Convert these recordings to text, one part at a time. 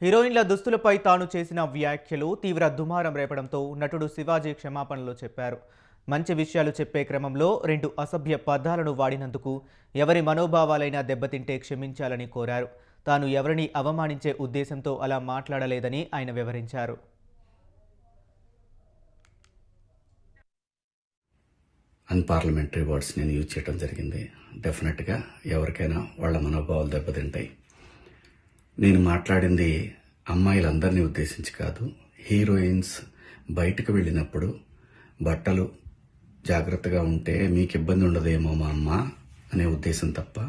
హీరోయిన్ల దుస్తులపై తాను చేసిన వ్యాఖ్యలు తీవ్ర దుమారం రేపడంతో నటుడు శివాజీ క్షమాపణలు చెప్పారు. మంచి విషయాలు చెప్పే క్రమంలో 2 అసభ్య పదాలను వాడినందుకు ఎవరి మనోభావాలైనా దెబ్బతింటే క్షమించాలని కోరారు. తాను ఎవరిని అవమానించే ఉద్దేశంతో అలా మాట్లాడలేదని ఆయన వివరించారు. అన్పార్లమెంటరీ వర్డ్స్ నేను యూజ్ చేయడం జరిగింది. డెఫినెట్గా ఎవరికైనా వాళ్ళ మనోభావాలు దెబ్బతింటాయి. నేను మాట్లాడింది అమ్మాయిలందరినీ ఉద్దేశించి కాదు. హీరోయిన్స్ బయటకు వెళ్ళినప్పుడు బట్టలు జాగ్రత్తగా ఉంటే మీకు ఇబ్బంది ఉండదేమో మా అమ్మ అనే ఉద్దేశం తప్ప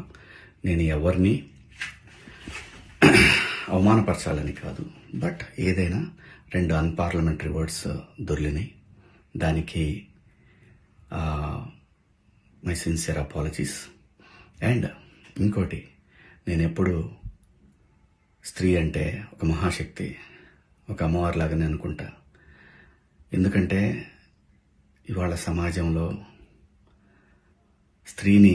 నేను ఎవరిని అవమానపరచాలని కాదు. బట్ ఏదైనా 2 అన్పార్లమెంటరీ వర్డ్స్ దొర్లినాయి. దానికి మై సిన్సియర్ అపాలజీస్. అండ్ ఇంకోటి, నేను ఎప్పుడు స్త్రీ అంటే ఒక మహాశక్తి, ఒక అమ్మవారిలాగానే అనుకుంటా. ఎందుకంటే ఇవాళ సమాజంలో స్త్రీని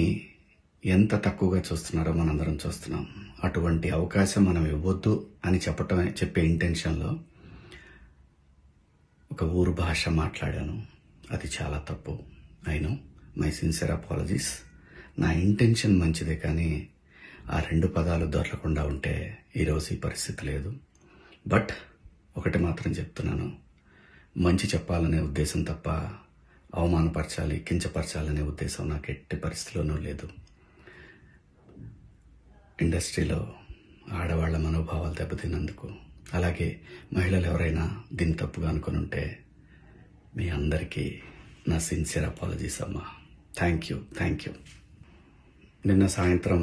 ఎంత తక్కువగా చూస్తున్నారో మనందరం చూస్తున్నాం. అటువంటి అవకాశం మనం ఇవ్వద్దు అని చెప్పే ఇంటెన్షన్లో ఒక ఊరు భాష మాట్లాడాను. అది చాలా తప్పు. I know, my sincere apologies. నా ఇంటెన్షన్ మంచిదే, కానీ ఆ 2 పదాలు దొరకకుండా ఉంటే ఈరోజు ఈ పరిస్థితి లేదు. బట్ ఒకటి మాత్రం చెప్తున్నాను, మంచి చెప్పాలనే ఉద్దేశం తప్ప అవమానపరచాలి, కించపరచాలనే ఉద్దేశం నాకు ఎట్టి పరిస్థితిలోనూ లేదు. ఇండస్ట్రీలో ఆడవాళ్ల మనోభావాలు దెబ్బతిన్నందుకు, అలాగే మహిళలు ఎవరైనా దీన్ని తప్పుగా అనుకుని ఉంటే మీ అందరికీ నా సిన్సియర్ అపాలజీస్ అమ్మా. Thank you. నిన్న సాయంత్రం